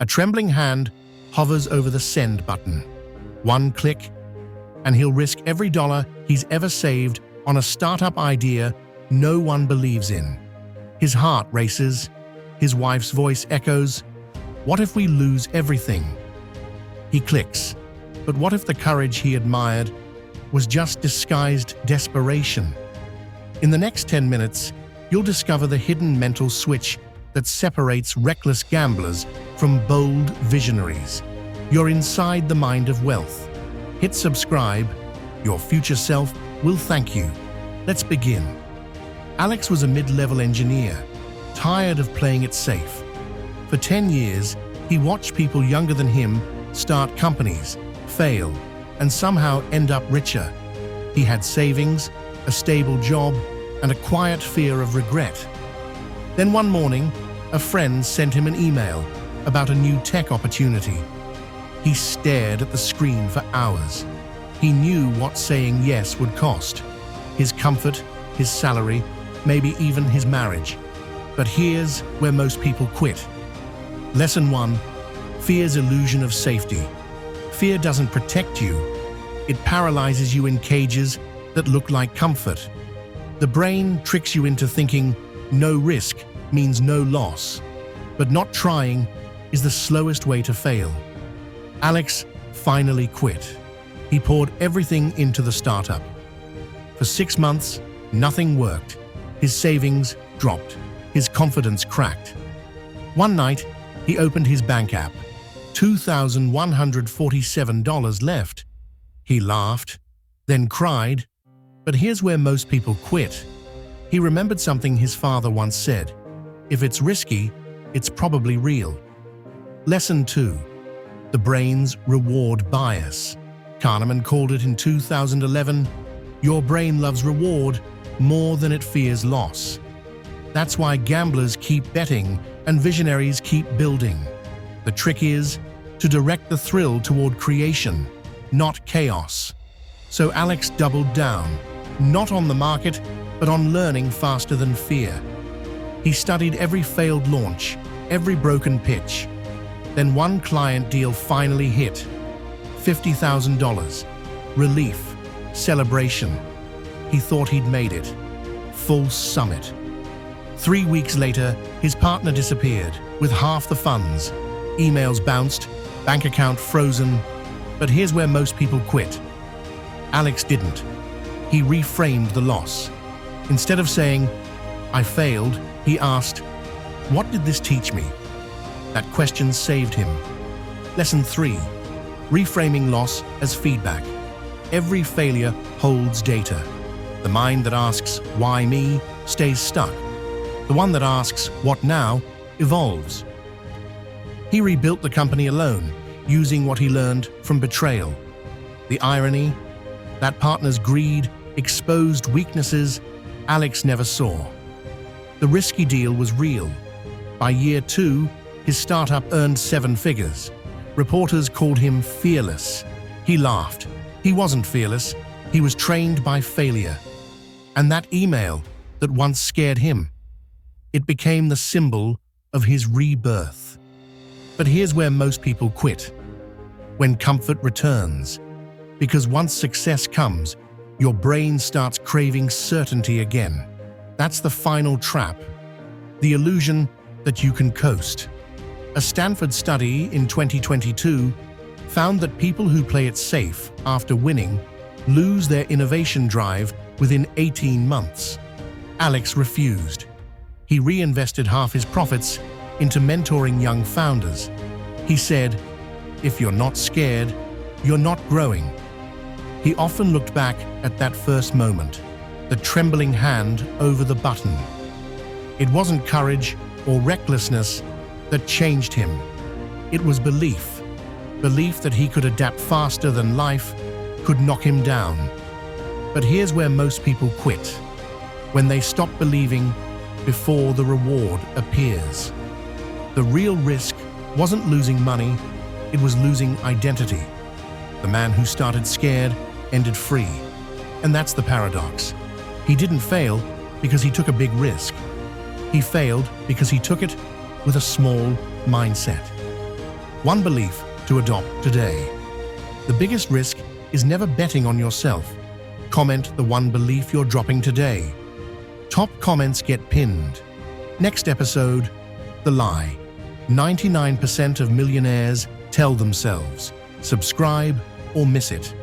A trembling hand hovers over the send button. One click, and he'll risk every dollar he's ever saved on a startup idea no one believes in. His heart races. His wife's voice echoes, "What if we lose everything?" He clicks. But what if the courage he admired was just disguised desperation? In the next 10 minutes, you'll discover the hidden mental switch that separates reckless gamblers from bold visionaries. You're inside the mind of wealth. Hit subscribe. Your future self will thank you. Let's begin. Alex was a mid-level engineer, tired of playing it safe. For 10 years, he watched people younger than him start companies, fail, and somehow end up richer. He had savings, a stable job, and a quiet fear of regret. Then one morning, a friend sent him an email about a new tech opportunity. He stared at the screen for hours. He knew what saying yes would cost: his comfort, his salary, maybe even his marriage. But here's where most people quit. Lesson 1: fear's illusion of safety. Fear doesn't protect you. It paralyzes you in cages that look like comfort. The brain tricks you into thinking no risk means no loss. But not trying is the slowest way to fail. Alex finally quit. He poured everything into the startup. For 6 months, nothing worked. His savings dropped. His confidence cracked. One night, he opened his bank app. $2,147 left. He laughed, then cried. But here's where most people quit. He remembered something his father once said: "If it's risky, it's probably real." Lesson 2: the brain's reward bias. Kahneman called it in 2011, "Your brain loves reward more than it fears loss." That's why gamblers keep betting and visionaries keep building. The trick is to direct the thrill toward creation, not chaos. So Alex doubled down, not on the market, but on learning faster than fear. He studied every failed launch, every broken pitch. Then one client deal finally hit. $50,000. Relief. Celebration. He thought he'd made it. Full summit. 3 weeks later, his partner disappeared with half the funds. Emails bounced, bank account frozen. But here's where most people quit. Alex didn't. He reframed the loss. Instead of saying, "I failed," he asked, "What did this teach me?" That question saved him. Lesson 3: reframing loss as feedback. Every failure holds data. The mind that asks, "Why me?" stays stuck. The one that asks, "What now?" evolves. He rebuilt the company alone, using what he learned from betrayal. The irony: that partner's greed exposed weaknesses Alex never saw. The risky deal was real. By year 2, his startup earned 7 figures. Reporters called him fearless. He laughed. He wasn't fearless. He was trained by failure. And that email that once scared him, it became the symbol of his rebirth. But here's where most people quit: when comfort returns. Because once success comes, your brain starts craving certainty again. That's the final trap. The illusion that you can coast. A Stanford study in 2022 found that people who play it safe after winning lose their innovation drive within 18 months. Alex refused. He reinvested half his profits into mentoring young founders. He said, "If you're not scared, you're not growing." He often looked back at that first moment, the trembling hand over the button. It wasn't courage or recklessness that changed him. It was belief. Belief that he could adapt faster than life could knock him down. But here's where most people quit: when they stop believing before the reward appears. The real risk wasn't losing money, it was losing identity. The man who started scared ended free. And that's the paradox. He didn't fail because he took a big risk. He failed because he took it with a small mindset. One belief to adopt today. The biggest risk is never betting on yourself. Comment the one belief you're dropping today. Top comments get pinned. Next episode, the lie 99% of millionaires tell themselves. Subscribe or miss it.